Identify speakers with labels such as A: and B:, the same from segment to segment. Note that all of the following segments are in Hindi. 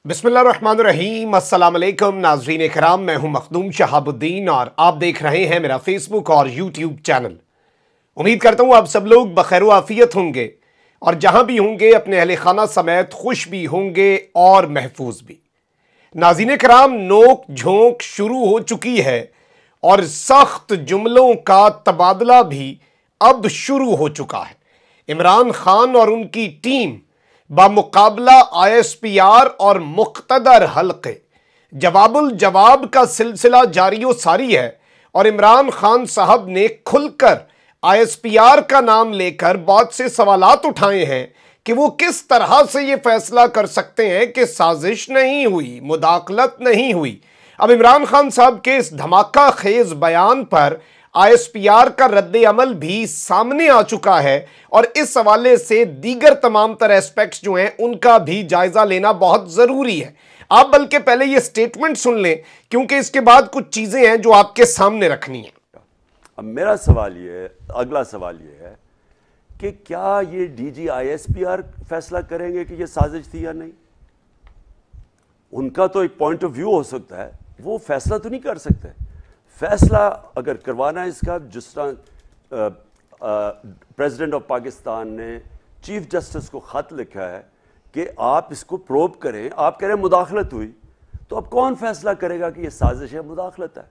A: बिस्मिल्लाहिर्रहमानिर्रहीम, अस्सलाम वालेकुम नाज़रीन कराम। मैं हूं मखदूम शहाबुद्दीन और आप देख रहे हैं मेरा फेसबुक और यूट्यूब चैनल। उम्मीद करता हूं आप सब लोग बखैर आफियत होंगे और जहां भी होंगे अपने अहले खाना समेत खुश भी होंगे और महफूज भी। नाज़रीन कराम, नोक झोंक शुरू हो चुकी है और सख्त जुमलों का तबादला भी अब शुरू हो चुका है। इमरान खान और उनकी टीम बामुकाबला ISPR और मुख्तदर हल्के जवाबुल जवाब का सिलसिला जारी सारी है और इमरान खान साहब ने खुलकर ISPR का नाम लेकर बहुत से सवालात उठाए हैं कि वो किस तरह से ये फैसला कर सकते हैं कि साजिश नहीं हुई, मुदाखलत नहीं हुई। अब इमरान खान साहब के इस धमाका खेज बयान पर ISPR का रद्द अमल भी सामने आ चुका है और इस हवाले से दीगर तमाम तरह एस्पेक्ट्स जो हैं उनका भी जायजा लेना बहुत जरूरी है। आप बल्कि पहले ये स्टेटमेंट सुन लें क्योंकि इसके बाद कुछ चीजें हैं जो आपके सामने रखनी है।
B: अब मेरा सवाल ये है, अगला सवाल ये है कि क्या ये DG ISPR फैसला करेंगे कि ये साजिश थी या नहीं? उनका तो एक पॉइंट ऑफ व्यू हो सकता है, वो फैसला तो नहीं कर सकते। फैसला अगर करवाना है इसका, जिस तरह प्रेसिडेंट ऑफ पाकिस्तान ने चीफ जस्टिस को खत लिखा है कि आप इसको प्रोब करें, आप कह रहे हैं मुदाखलत हुई, तो अब कौन फैसला करेगा कि ये साजिश है, मुदाखलत है?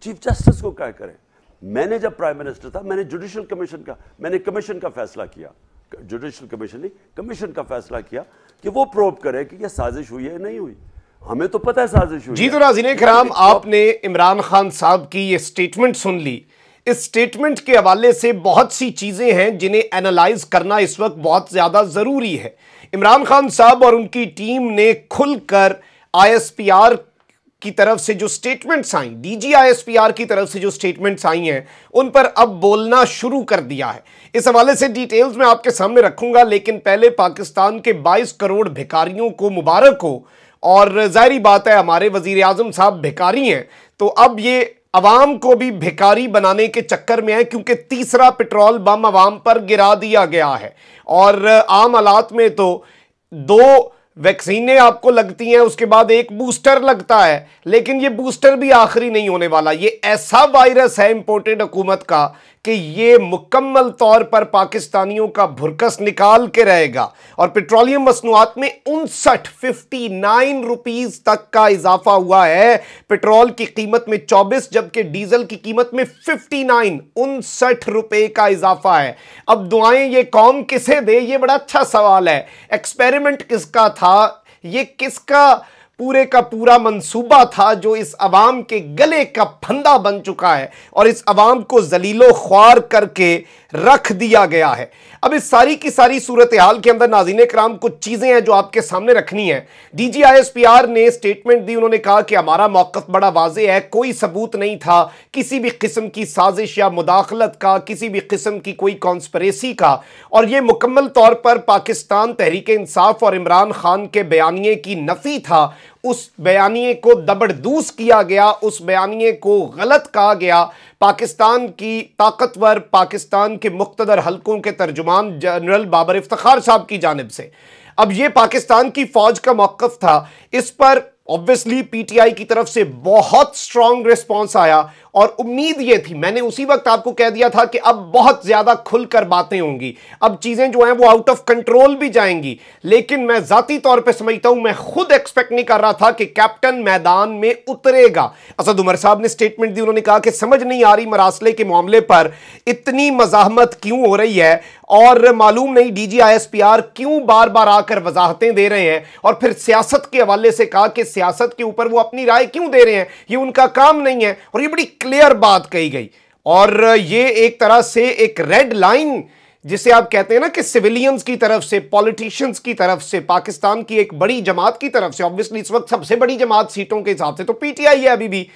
B: चीफ जस्टिस को क्या करें? मैंने जब प्राइम मिनिस्टर था, मैंने जुडिशल कमीशन का फैसला किया, जुडिशल कमीशन नहीं, कमीशन का फैसला किया कि वो प्रोब करे कि ये साजिश हुई है नहीं हुई। हमें तो पता है साजिश हुई।
A: जी तो नाज़रीन कराम, आपने इमरान खान साहब की ये स्टेटमेंट सुन ली। इस स्टेटमेंट के हवाले से बहुत सी चीजें हैं जिन्हें एनालाइज करना इस वक्त बहुत ज्यादा जरूरी है। इमरान खान साहब और उनकी टीम ने खुलकर ISPR की तरफ से जो स्टेटमेंट्स आई, DG ISPR की तरफ से जो स्टेटमेंट्स आई हैं, उन पर अब बोलना शुरू कर दिया है। इस हवाले से डिटेल्स मैं आपके सामने रखूंगा, लेकिन पहले पाकिस्तान के 22 करोड़ भिखारियों को मुबारक हो। और जाहिर बात है हमारे वजीर आजम साहब भिखारी हैं, तो अब ये अवाम को भी भिखारी बनाने के चक्कर में है क्योंकि तीसरा पेट्रोल बम अवाम पर गिरा दिया गया है। और आम हालात में तो 2 वैक्सीनें आपको लगती हैं, उसके बाद एक बूस्टर लगता है, लेकिन ये बूस्टर भी आखिरी नहीं होने वाला। ये ऐसा वायरस है इंपोर्टेड हुकूमत का कि ये मुकम्मल तौर पर पाकिस्तानियों का भुरकस निकाल के रहेगा। और पेट्रोलियम मसनूआत में 59 रुपीस तक का इजाफा हुआ है। पेट्रोल की कीमत में 24 जबकि डीजल की कीमत में 59 रुपए का इजाफा है। अब दुआएं ये कौम किसे दे, ये बड़ा अच्छा सवाल है। एक्सपेरिमेंट किसका था, ये किसका पूरे का पूरा मंसूबा था जो इस अवाम के गले का फंदा बन चुका है और इस अवाम को जलीलो ख्वार करके रख दिया गया है। अब इस सारी की सारी सूरत हाल के अंदर नाज़रीन कराम कुछ चीजें हैं जो आपके सामने रखनी है। DG ISPR ने स्टेटमेंट दी, उन्होंने कहा कि हमारा मौक़िफ़ बड़ा वाज़ेह है, कोई सबूत नहीं था किसी भी किस्म की साजिश या मुदाखलत का, किसी भी किस्म की कोई कॉन्स्पिरेसी का, और यह मुकम्मल तौर पर पाकिस्तान तहरीक इंसाफ और इमरान खान के बयानिए की नफ़ी था। उस बयानिए को दबड़दूस किया गया, उस बयानिए को गलत कहा गया। पाकिस्तान की ताकतवर, पाकिस्तान के मुख्तदर हल्कों के तर्जुमान जनरल बाबर इफ्तिखार साहब की जानिब से अब ये पाकिस्तान की फौज का मौक़िफ़ था। इस पर ऑब्वियसली PTI की तरफ से बहुत स्ट्रॉन्ग रिस्पॉन्स आया और उम्मीद ये थी, मैंने उसी वक्त आपको कह दिया था कि अब बहुत ज्यादा खुलकर बातें होंगी, अब चीजें जो हैं वो आउट ऑफ कंट्रोल भी जाएंगी। लेकिन मैं जाती तौर पे समझता हूं, मैं खुद एक्सपेक्ट नहीं कर रहा था कि कैप्टन मैदान में उतरेगा। असद उमर साहब ने स्टेटमेंट दी, उन्होंने कहा कि समझ नहीं आ रही मरासले के मामले पर इतनी मजाहमत क्यों हो रही है और मालूम नहीं DG ISPR क्यों बार बार आकर वजाहतें दे रहे हैं। और फिर सियासत के हवाले से कहा कि सियासत के ऊपर वो अपनी राय क्यों दे रहे हैं, ये उनका काम नहीं है। और ये बड़ी क्लियर बात कही गई और ये एक तरह से एक रेड लाइन जिसे आप कहते हैं ना कि सिविलियंस की तरफ से, पॉलिटिशियंस की तरफ से, पाकिस्तान की एक बड़ी जमात की तरफ से, ऑब्वियसली इस वक्त सबसे बड़ी जमात सीटों के हिसाब से तो PTI है अभी भी,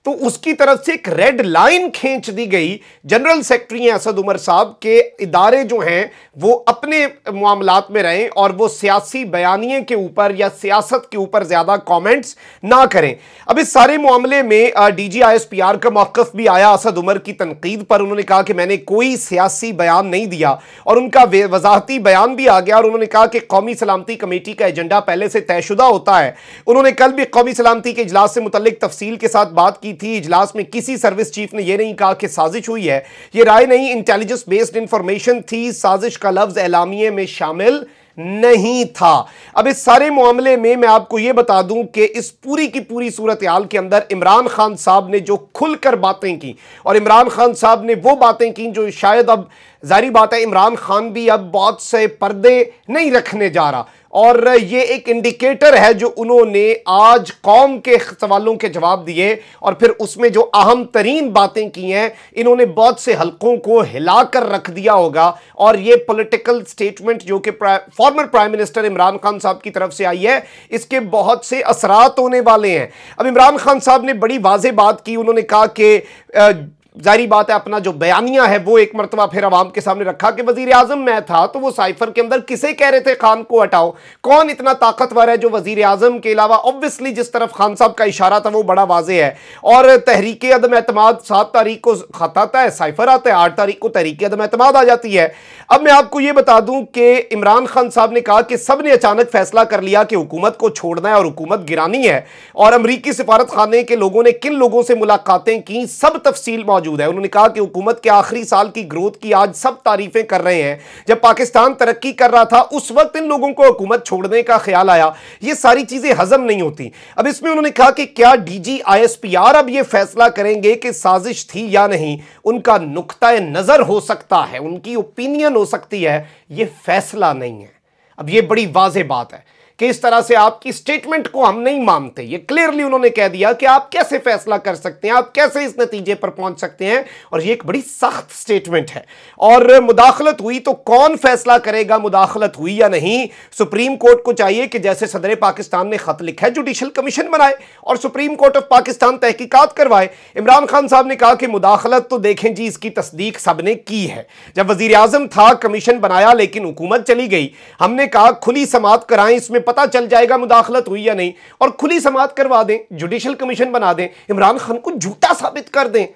A: तो उसकी तरफ से एक रेड लाइन खींच दी गई। जनरल सेक्रेटरी असद उमर साहब के इदारे जो हैं वो अपने मामलात में रहें और वो सियासी बयानिए के ऊपर या सियासत के ऊपर ज्यादा कमेंट्स ना करें। अब इस सारे मामले में डीजी आईएसपीआर का मौक़िफ़ भी आया असद उमर की तनकीद पर। उन्होंने कहा कि मैंने कोई सियासी बयान नहीं दिया और उनका वजाहती बयान भी आ गया और उन्होंने कहा कि कौमी सलामती कमेटी का एजेंडा पहले से तयशुदा होता है। उन्होंने कल भी कौमी सलामती के इजलास से मुतल्लिक तफसील के साथ बात की थी। इजलास में किसी सर्विस चीफ ने यह नहीं कहा कि साजिश हुई है, यह राय नहीं, इंटेलिजेंस बेस्ड इंफॉर्मेशन थी, साजिश का लफ्ज एलामिये में शामिल नहीं था। अब इस सारे मामले में मैं आपको यह बता दूं कि इस पूरी की पूरी सूरत हाल के अंदर इमरान खान साहब ने जो खुलकर बातें की और इमरान खान साहब ने वो बातें की जो शायद, अब जारी बात है इमरान खान भी अब बहुत से पर्दे नहीं रखने जा रहा और ये एक इंडिकेटर है जो उन्होंने आज कौम के सवालों के जवाब दिए और फिर उसमें जो अहम तरीन बातें की हैं, इन्होंने बहुत से हलकों को हिलाकर रख दिया होगा। और ये पॉलिटिकल स्टेटमेंट जो कि former prime minister Imran Khan साहब की तरफ से आई है, इसके बहुत से असरात होने वाले हैं। अब इमरान खान साहब ने बड़ी वाज़ेह बात की। उन्होंने कहा कि जारी बात है अपना जो बयानिया है वो एक मरतबा फिर अवाम के सामने रखा कि वजीर आजम मैं था तो वो साइफर के अंदर किसे कह रहे थे खान को हटाओ, कौन इतना ताकतवर है जो वजीर आजम के अलावा, ऑब्वियसली जिस तरफ खान साहब का इशारा था वो बड़ा वाजे है। और तहरीक अदम एतमाद 7 तारीख को खत आता है, साइफर आता है, 8 तारीख को तहरीक अदम एतमाद आ जाती है। अब मैं आपको ये बता दूं कि इमरान खान साहब ने कहा कि सब ने अचानक फैसला कर लिया कि हुकूमत को छोड़ना है और हुकूमत गिरानी है और अमरीकी सिफारत खाने के लोगों ने किन लोगों से मुलाकातें की, सब तफसील मौजूद है। उन्होंने कहा कि हुकूमत के आखिरी साल की ग्रोथ की आज सब तारीफें कर रहे हैं, जब पाकिस्तान तरक्की कर रहा था उस वक्त इन लोगों को हुकूमत छोड़ने का ख्याल आया। ये सारी चीजें हजम नहीं होती। अब इसमें उन्होंने कहा कि क्या डीजी आईएसपीआर अब ये फैसला करेंगे कि साजिश थी या नहीं, उनका नुक्ता नजर हो सकता है, उनकी ओपिनियन हो सकती है, ये फैसला नहीं है। अब ये बड़ी वाज़ेह बात है कि इस तरह से आपकी स्टेटमेंट को हम नहीं मानते। ये क्लियरली उन्होंने कह दिया कि आप कैसे फैसला कर सकते हैं, आप कैसे इस नतीजे पर पहुंच सकते हैं, और ये एक बड़ी सख्त स्टेटमेंट है। और मुदाखलत हुई तो कौन फैसला करेगा मुदाखलत हुई या नहीं? सुप्रीम कोर्ट को चाहिए कि जैसे सदर पाकिस्तान ने खत लिखा है जुडिशल कमीशन बनाए और सुप्रीम कोर्ट ऑफ पाकिस्तान तहकीकात करवाए। इमरान खान साहब ने कहा कि मुदाखलत तो देखें जी, इसकी तस्दीक सबने की है। जब वजीर आजम था कमीशन बनाया लेकिन हुकूमत चली गई, हमने कहा खुली समाअत कराएं, इसमें पता चल जाएगा मुदाखलत हुई या नहीं, और खुली समाअत करवा दें, जुडिशल कमीशन बना दें, इमरान खान को झूठा साबित कर दें।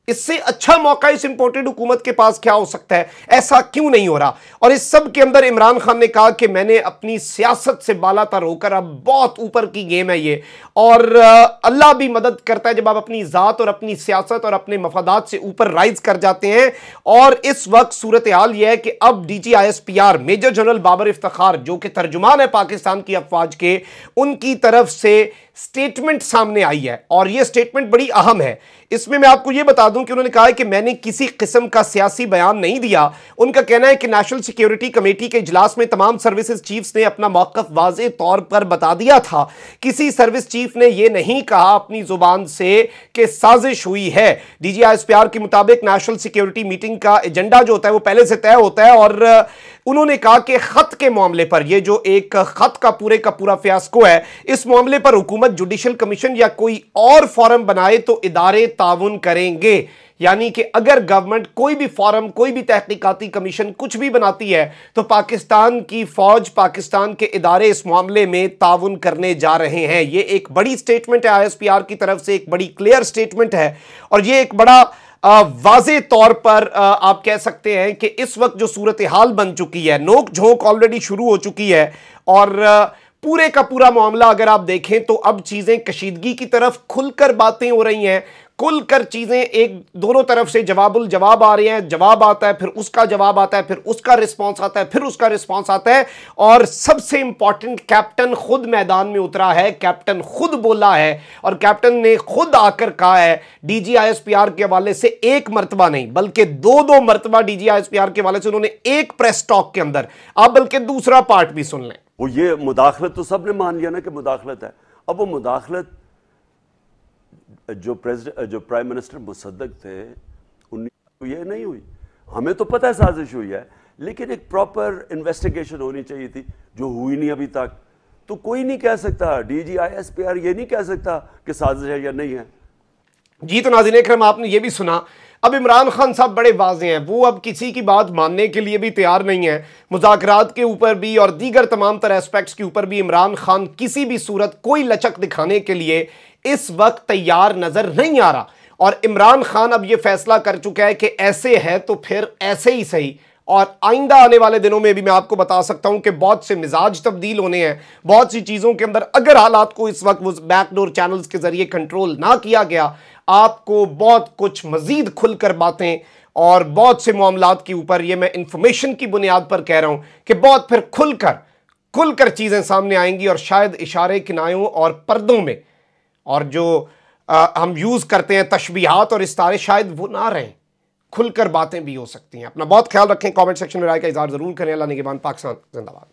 A: इससे अच्छा मौका इस इंपोर्टेड हुकूमत के पास क्या हो सकता है? ऐसा क्यों नहीं हो रहा? और इस सब के अंदर इमरान खान ने कहा कि मैंने अपनी सियासत से बालातर होकर, अब बहुत ऊपर की गेम है ये, और अल्लाह भी मदद करता है जब आप अपनी ज़ात और अपनी सियासत और अपने मफादात से ऊपर राइज कर जाते हैं। और इस वक्त सूरत हाल यह है कि अब DG ISPR major general Babar Iftikhar, जो कि तर्जुमान है पाकिस्तान की अफवाज के, उनकी तरफ से स्टेटमेंट सामने आई है और यह स्टेटमेंट बड़ी अहम है। इसमें मैं आपको यह बता दूं कि उन्होंने कहा है कि मैंने किसी किस्म का सियासी बयान नहीं दिया। उनका कहना है कि नेशनल सिक्योरिटी कमेटी के इजलास में तमाम सर्विसेज चीफ्स ने अपना मौक़िफ़ वाज़ेह तौर पर बता दिया था। किसी सर्विस चीफ ने यह नहीं कहा अपनी जुबान से कि साजिश हुई है। डीजी आईएसपीआर के मुताबिक नेशनल सिक्योरिटी मीटिंग का एजेंडा जो होता है वो पहले से तय होता है, और उन्होंने कहा कि खत के मामले पर, यह जो एक खत का पूरा फियास्को है, इस मामले पर हुकूमत जुडिशल कमीशन या कोई और फॉरम बनाए तो इदारे ताउन करेंगे। यानी कि अगर गवर्नमेंट कोई भी फॉरम, कोई भी तहकीकाती कमीशन कुछ भी बनाती है तो पाकिस्तान की फौज, पाकिस्तान के इदारे इस मामले में ताउन करने जा रहे हैं। यह एक बड़ी स्टेटमेंट है आईएसपीआर की तरफ से, एक बड़ी क्लियर स्टेटमेंट है, और यह एक बड़ा वाज़े तौर पर आप कह सकते हैं कि इस वक्त जो सूरत हाल बन चुकी है, नोक झोंक ऑलरेडी शुरू हो चुकी है, और पूरे का पूरा मामला अगर आप देखें तो अब चीजें कशीदगी की तरफ खुलकर बातें हो रही हैं, खुलकर चीजें एक दोनों तरफ से जवाबुल जवाब आ रहे हैं। जवाब आता है, फिर उसका जवाब आता है, फिर उसका रिस्पांस आता है, फिर उसका रिस्पांस आता है, और सबसे इंपॉर्टेंट कैप्टन खुद मैदान में उतरा है, कैप्टन खुद बोला है, और कैप्टन ने खुद आकर कहा है डीजी आईएसपीआर के हवाले से, एक मरतबा नहीं बल्कि दो मरतबा डीजी आईएसपीआर के हवाले से उन्होंने एक प्रेस टॉक के अंदर, आप बल्कि दूसरा पार्ट भी सुन लें।
B: वो ये मुदाखलत तो सबने मान लिया ना कि मुदाखलत है। अब वो मुदाखलत जो प्राइम मिनिस्टर मुसद्दक थे उनकी ये नहीं हुई। हमें तो पता है साजिश हुई है, लेकिन एक प्रॉपर इन्वेस्टिगेशन होनी चाहिए थी, जो हुई नहीं अभी तक। तो कोई नहीं कह सकता, डीजी आईएसपीआर ये नहीं कह सकता कि साजिश है या नहीं है।
A: जी तो नाज़रीन इकराम, आपने ये भी सुना। अब इमरान खान साहब बड़े वाज़ेह हैं, वो अब किसी की बात मानने के लिए भी तैयार नहीं है। मुज़ाकरात के ऊपर भी और दीगर तमाम तरह एस्पेक्ट्स के ऊपर भी इमरान खान किसी भी सूरत कोई लचक दिखाने के लिए इस वक्त तैयार नजर नहीं आ रहा। और इमरान खान अब ये फैसला कर चुका है कि ऐसे है तो फिर ऐसे ही सही। और आइंदा आने वाले दिनों में भी मैं आपको बता सकता हूं कि बहुत से मिजाज तब्दील होने हैं, बहुत सी चीज़ों के अंदर अगर हालात को इस वक्त वो बैकडोर चैनल्स के जरिए कंट्रोल ना किया गया, आपको बहुत कुछ मजीद खुलकर बातें और बहुत से मामलात के ऊपर, ये मैं इंफॉर्मेशन की बुनियाद पर कह रहा हूं कि बहुत फिर खुलकर चीज़ें सामने आएंगी। और शायद इशारे किनायों और पर्दों में और जो हम यूज़ करते हैं तशबीहात और इस्तारे, शायद वो ना रहें, खुलकर बातें भी हो सकती हैं। अपना बहुत ख्याल रखें। कमेंट सेक्शन में राय का इज़हार ज़रूर करें। अल्लाह निगहबान। पाकिस्तान जिंदाबाद।